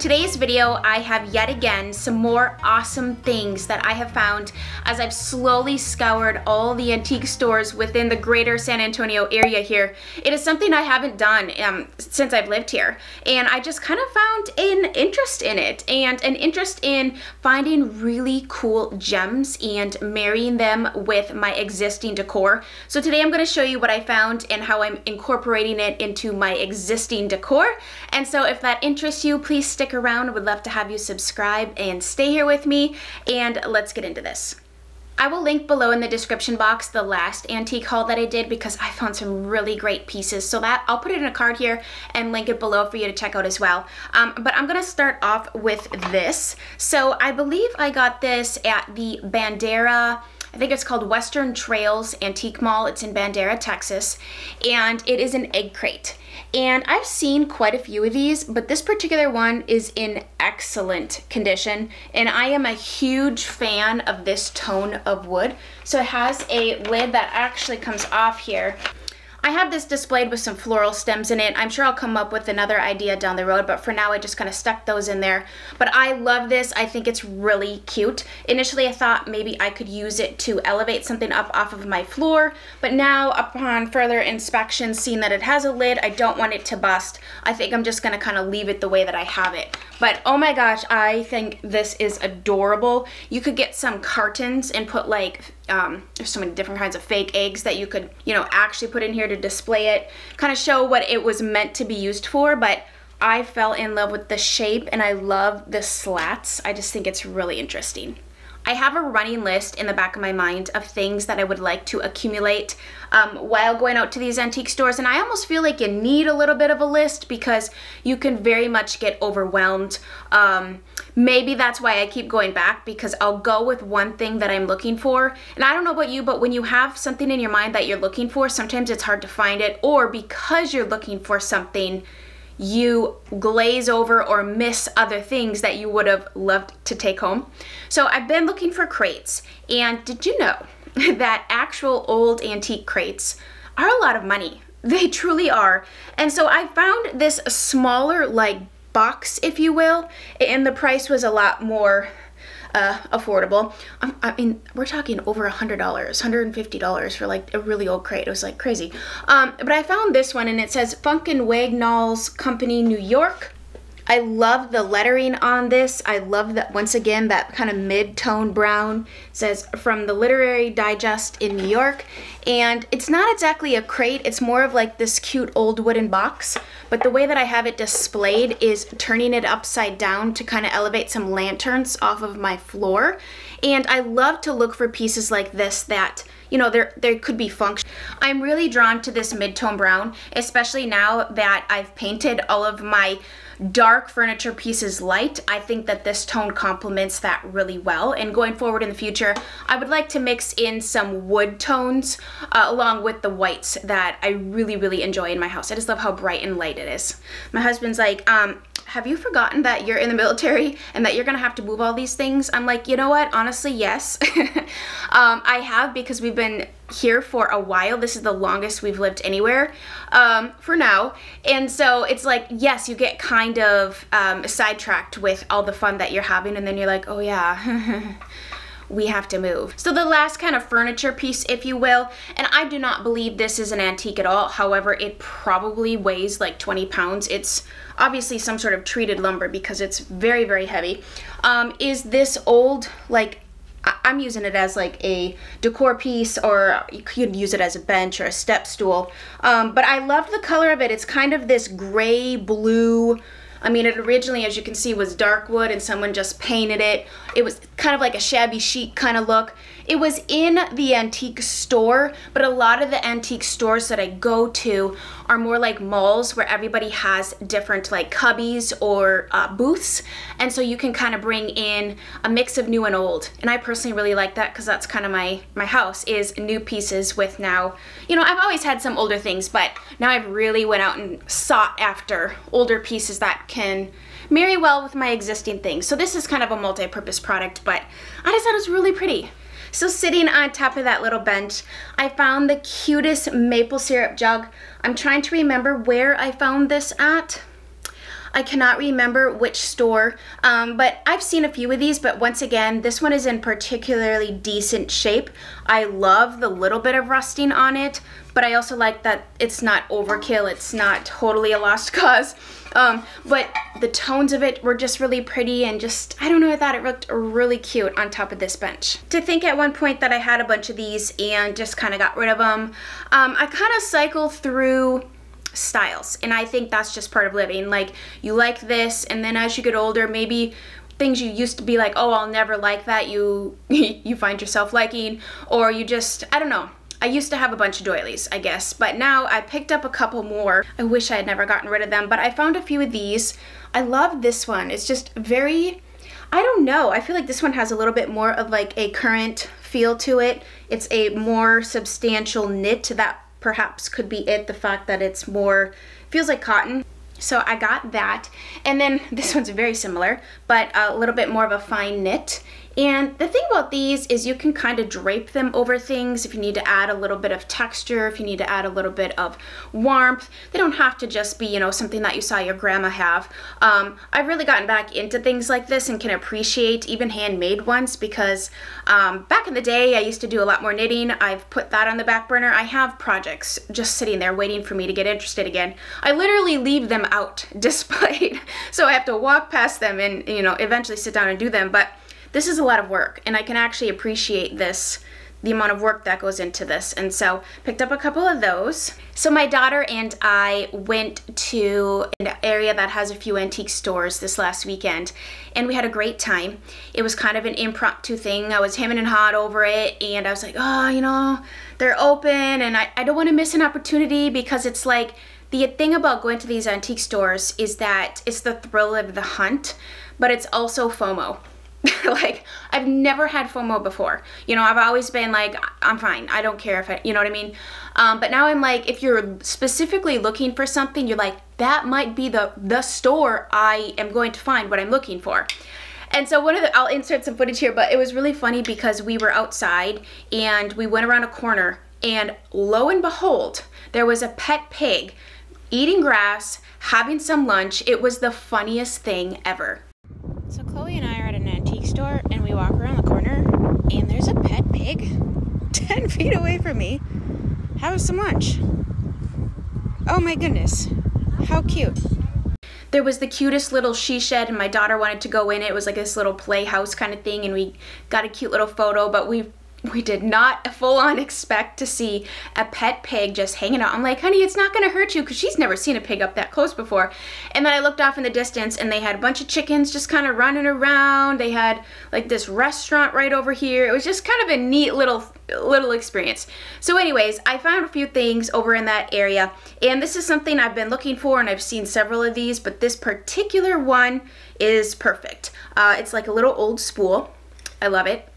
today's video, I have yet again some more awesome things that I have found as I've slowly scoured all the antique stores within the greater San Antonio area here. It is something I haven't done since I've lived here, and I just kind of found an interest in it and an interest in finding really cool gems and marrying them with my existing decor. So today I'm going to show you what I found and how I'm incorporating it into my existing decor. And so if that interests you, please stick around. I would love to have you subscribe and stay here with me, and let's get into this. I will link below in the description box the last antique haul that I did because I found some really great pieces, so that I'll put it in a card here and link it below for you to check out as well. But I'm gonna start off with this. So I believe I got this at the Bandera, I think it's called Western Trails Antique Mall. It's in Bandera, Texas, and it is an egg crate. And I've seen quite a few of these, but this particular one is in excellent condition, and I am a huge fan of this tone of wood. So it has a lid that actually comes off here. I have this displayed with some floral stems in it. I'm sure I'll come up with another idea down the road, but for now I just kind of stuck those in there. But I love this. I think it's really cute. Initially I thought maybe I could use it to elevate something up off of my floor, but now upon further inspection, seeing that it has a lid, I don't want it to bust. I think I'm just gonna kind of leave it the way that I have it. But oh my gosh, I think this is adorable. You could get some cartons and put like, there's so many different kinds of fake eggs that you could, you know, actually put in here to display it, kind of show what it was meant to be used for. But I fell in love with the shape and I love the slats. I just think it's really interesting. I have a running list in the back of my mind of things that I would like to accumulate while going out to these antique stores, and I almost feel like you need a little bit of a list because you can very much get overwhelmed. Maybe that's why I keep going back, because I'll go with one thing that I'm looking for, and I don't know about you, but when you have something in your mind that you're looking for, sometimes it's hard to find it, or because you're looking for something, you glaze over or miss other things that you would have loved to take home. So I've been looking for crates, and did you know that actual old antique crates are a lot of money? They truly are. And so I found this smaller like box, if you will, and the price was a lot more affordable. I mean, we're talking over $100, $150 for like a really old crate. It was like crazy. But I found this one, and it says Funk and Wagnalls Company, New York. I love the lettering on this. I love that, once again, that kind of mid-tone brown. It says from the Literary Digest in New York. And it's not exactly a crate, it's more of like this cute old wooden box. But the way that I have it displayed is turning it upside down to kind of elevate some lanterns off of my floor. And I love to look for pieces like this that, you know, there could be function. I'm really drawn to this mid-tone brown, especially now that I've painted all of my dark furniture pieces light. I think that this tone complements that really well, and going forward in the future I would like to mix in some wood tones along with the whites that I really enjoy in my house. I just love how bright and light it is. My husband's like, have you forgotten that you're in the military and that you're gonna have to move all these things? I'm like, you know what, honestly, yes. I have, because we've been here for a while. This is the longest we've lived anywhere for now, and so it's like, yes, you get kind of sidetracked with all the fun that you're having, and then you're like, oh yeah, we have to move. So the last kind of furniture piece, if you will, and I do not believe this is an antique at all, however, it probably weighs like 20 pounds. It's obviously some sort of treated lumber because it's very heavy, is this old, like, I'm using it as like a decor piece, or you could use it as a bench or a step stool. But I loved the color of it. It's kind of this gray blue. I mean, it originally, as you can see, was dark wood and someone just painted it. It was kind of like a shabby chic kind of look. It was in the antique store, but a lot of the antique stores that I go to are more like malls where everybody has different like cubbies or booths, and so you can kind of bring in a mix of new and old. And I personally really like that because that's kind of my house, is new pieces with now, you know, I've always had some older things, but now I've really went out and sought after older pieces that can marry well with my existing things. So this is kind of a multi-purpose product, but I just thought it was really pretty. So sitting on top of that little bench, I found the cutest maple syrup jug. I'm trying to remember where I found this at. I cannot remember which store, but I've seen a few of these, but once again, this one is in particularly decent shape. I love the little bit of rusting on it, but I also like that it's not overkill, it's not totally a lost cause. But the tones of it were just really pretty, and just, I don't know, I thought it looked really cute on top of this bench. To think at one point that I had a bunch of these and just kind of got rid of them, I kind of cycle through styles, and I think that's just part of living. Like, you like this, and then as you get older, maybe things you used to be like, oh, I'll never like that, you you find yourself liking, or you just, I don't know. I used to have a bunch of doilies, I guess, but now I picked up a couple more. I wish I had never gotten rid of them, but I found a few of these. I love this one. It's just very, I don't know, I feel like this one has a little bit more of like a current feel to it. It's a more substantial knit. That perhaps could be it, the fact that it's more, feels like cotton. So I got that. And then this one's very similar, but a little bit more of a fine knit. And the thing about these is you can kind of drape them over things if you need to add a little bit of texture, if you need to add a little bit of warmth. They don't have to just be, you know, something that you saw your grandma have. I've really gotten back into things like this and can appreciate even handmade ones, because back in the day I used to do a lot more knitting. I've put that on the back burner. I have projects just sitting there waiting for me to get interested again. I literally leave them out displayed, so I have to walk past them and, you know, eventually sit down and do them. But this is a lot of work, and I can actually appreciate this, the amount of work that goes into this, and so picked up a couple of those. So my daughter and I went to an area that has a few antique stores this last weekend, and we had a great time. It was kind of an impromptu thing. I was hemming and hawing over it, and I was like, oh, you know, they're open, and I don't want to miss an opportunity, because it's like, the thing about going to these antique stores is that it's the thrill of the hunt, but it's also FOMO. Like, I've never had FOMO before. You know, I've always been like, I'm fine, I don't care if you know what I mean? But now I'm like, if you're specifically looking for something, you're like, that might be the store I am going to find what I'm looking for. And so I'll insert some footage here, but it was really funny because we were outside and we went around a corner, and lo and behold, there was a pet pig eating grass, having some lunch. It was the funniest thing ever. So Chloe and I are at an antique store, and we walk around the corner, and there's a pet pig 10 feet away from me having some lunch. Oh my goodness, how cute. There was the cutest little she shed, and my daughter wanted to go in it. It was like this little playhouse kind of thing, and we got a cute little photo, but we did not full-on expect to see a pet pig just hanging out. I'm like, honey, it's not gonna hurt you, because she's never seen a pig up that close before. And then I looked off in the distance, and they had a bunch of chickens just kind of running around. They had like this restaurant right over here. It was just kind of a neat little experience. So anyways, I found a few things over in that area, and this is something I've been looking for, and I've seen several of these, but this particular one is perfect. It's like a little old spool. I love it.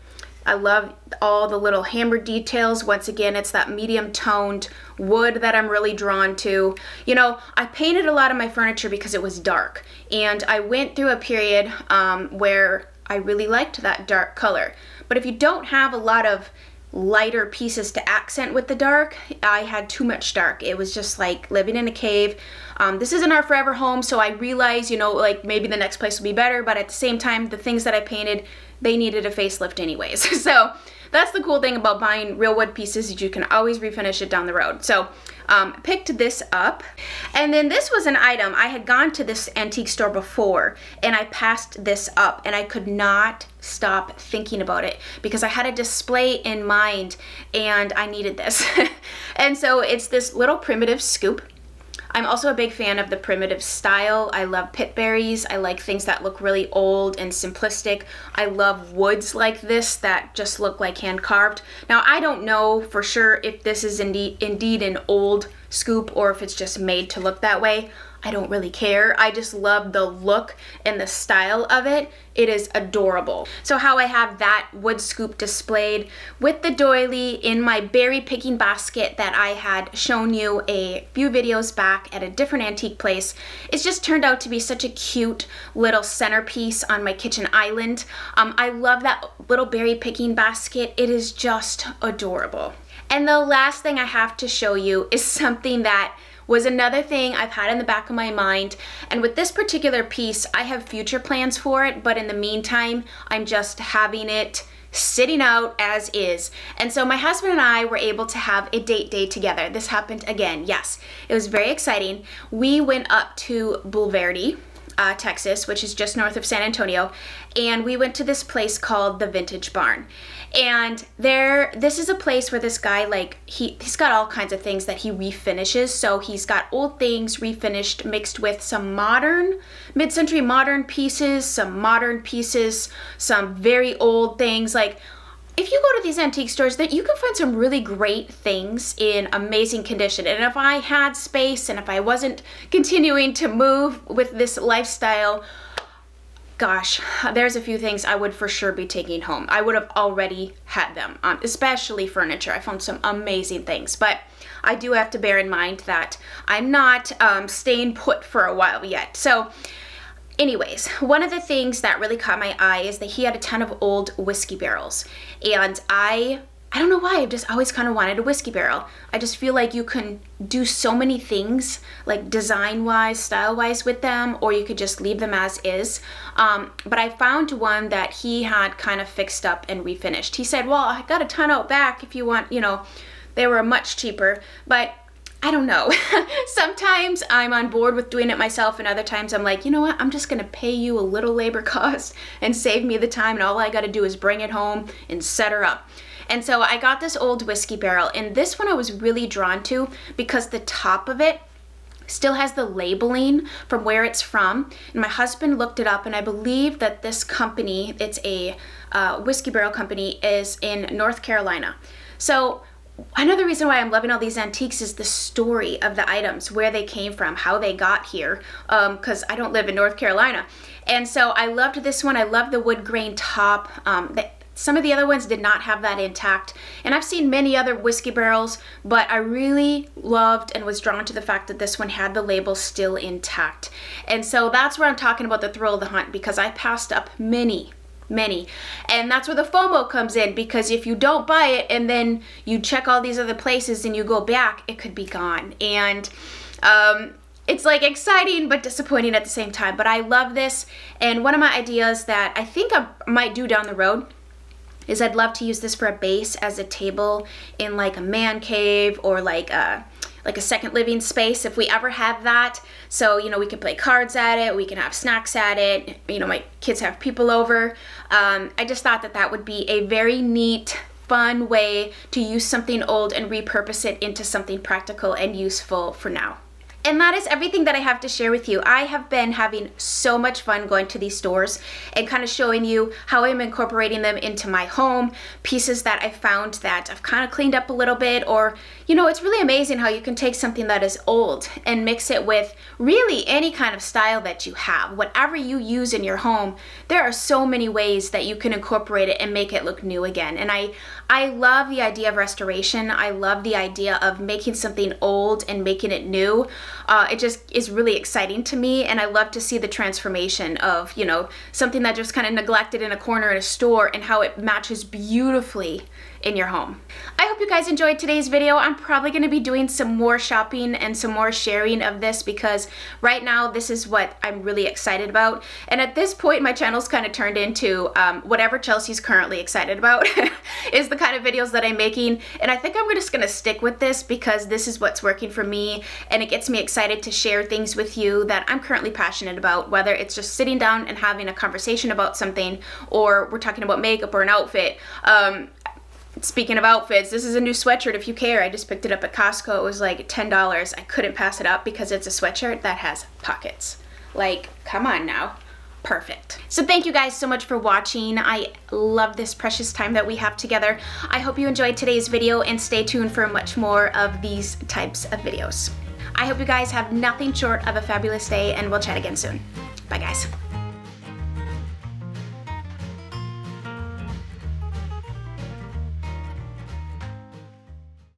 I love all the little hammer details. Once again, it's that medium toned wood that I'm really drawn to. You know, I painted a lot of my furniture because it was dark, and I went through a period where I really liked that dark color. But if you don't have a lot of lighter pieces to accent with the dark, I had too much dark. It was just like living in a cave. This isn't our forever home, so I realize, you know, like maybe the next place will be better, but at the same time, the things that I painted, they needed a facelift anyways. So that's the cool thing about buying real wood pieces, is you can always refinish it down the road. So picked this up, and then this was an item. I had gone to this antique store before, and I passed this up, and I could not stop thinking about it because I had a display in mind and I needed this. And so it's this little primitive scoop. I'm also a big fan of the primitive style. I love pit berries. I like things that look really old and simplistic. I love woods like this that just look like hand carved. Now, I don't know for sure if this is indeed an old scoop or if it's just made to look that way. I don't really care. I just love the look and the style of it. It is adorable. So how I have that wood scoop displayed with the doily in my berry picking basket that I had shown you a few videos back at a different antique place, it's just turned out to be such a cute little centerpiece on my kitchen island. I love that little berry picking basket. It is just adorable. And the last thing I have to show you is something that was another thing I've had in the back of my mind. And with this particular piece, I have future plans for it, but in the meantime, I'm just having it sitting out as is. And so my husband and I were able to have a date day together. This happened again, yes. It was very exciting. We went up to Bulverde, Texas, which is just north of San Antonio, and we went to this place called the Vintage Barn. And this is a place where this guy, like, he's got all kinds of things that he refinishes. So he's got old things refinished mixed with some modern, mid-century modern pieces, some modern pieces, some very old things. Like, if you go to these antique stores, that you can find some really great things in amazing condition. And if I had space and if I wasn't continuing to move with this lifestyle, gosh, there's a few things I would for sure be taking home. I would have already had them, especially furniture. I found some amazing things, but I do have to bear in mind that I'm not staying put for a while yet. So anyways, one of the things that really caught my eye is that he had a ton of old whiskey barrels. And I don't know why, I've just always kind of wanted a whiskey barrel. I just feel like you can do so many things, like design-wise, style-wise with them, or you could just leave them as is. But I found one that he had kind of fixed up and refinished. He said, well, I got a ton out back if you want, you know, they were much cheaper, but I don't know. Sometimes I'm on board with doing it myself, and other times I'm like, you know what, I'm just gonna pay you a little labor cost and save me the time, and all I gotta do is bring it home and set her up. And so I got this old whiskey barrel, and this one I was really drawn to because the top of it still has the labeling from where it's from. And my husband looked it up, and I believe that this company, it's a whiskey barrel company, is in North Carolina. So another reason why I'm loving all these antiques is the story of the items, where they came from, how they got here, because I don't live in North Carolina. And so I loved this one. I love the wood grain top. Some of the other ones did not have that intact, and I've seen many other whiskey barrels, but I really loved and was drawn to the fact that this one had the label still intact. And so that's where I'm talking about the thrill of the hunt, because I passed up many. And that's where the FOMO comes in, because if you don't buy it and then you check all these other places and you go back, it could be gone. And it's like exciting but disappointing at the same time. But I love this, and one of my ideas that I think I might do down the road is I'd love to use this for a base as a table in like a man cave, or like a second living space if we ever have that. So, you know, we can play cards at it, we can have snacks at it, you know, my kids have people over. I just thought that that would be a very neat, fun way to use something old and repurpose it into something practical and useful for now. And that is everything that I have to share with you. I have been having so much fun going to these stores and kind of showing you how I'm incorporating them into my home, pieces that I found that I've kind of cleaned up a little bit, or, you know, it's really amazing how you can take something that is old and mix it with really any kind of style that you have. Whatever you use in your home, there are so many ways that you can incorporate it and make it look new again. And I love the idea of restoration. I love the idea of making something old and making it new. It just is really exciting to me, and I love to see the transformation of, you know, something that just kind of neglected in a corner in a store, and how it matches beautifully in your home. I hope you guys enjoyed today's video. I'm probably going to be doing some more shopping and some more sharing of this, because right now this is what I'm really excited about. And at this point my channel's kind of turned into whatever Chelsea's currently excited about is the kind of videos that I'm making. And I think I'm just going to stick with this because this is what's working for me, and it gets me excited to share things with you that I'm currently passionate about, whether it's just sitting down and having a conversation about something, or we're talking about makeup or an outfit. Speaking of outfits, this is a new sweatshirt if you care. I just picked it up at Costco. It was like $10. I couldn't pass it up because it's a sweatshirt that has pockets. Like, come on now. Perfect. So thank you guys so much for watching. I love this precious time that we have together. I hope you enjoyed today's video, and stay tuned for much more of these types of videos. I hope you guys have nothing short of a fabulous day, and we'll chat again soon. Bye guys.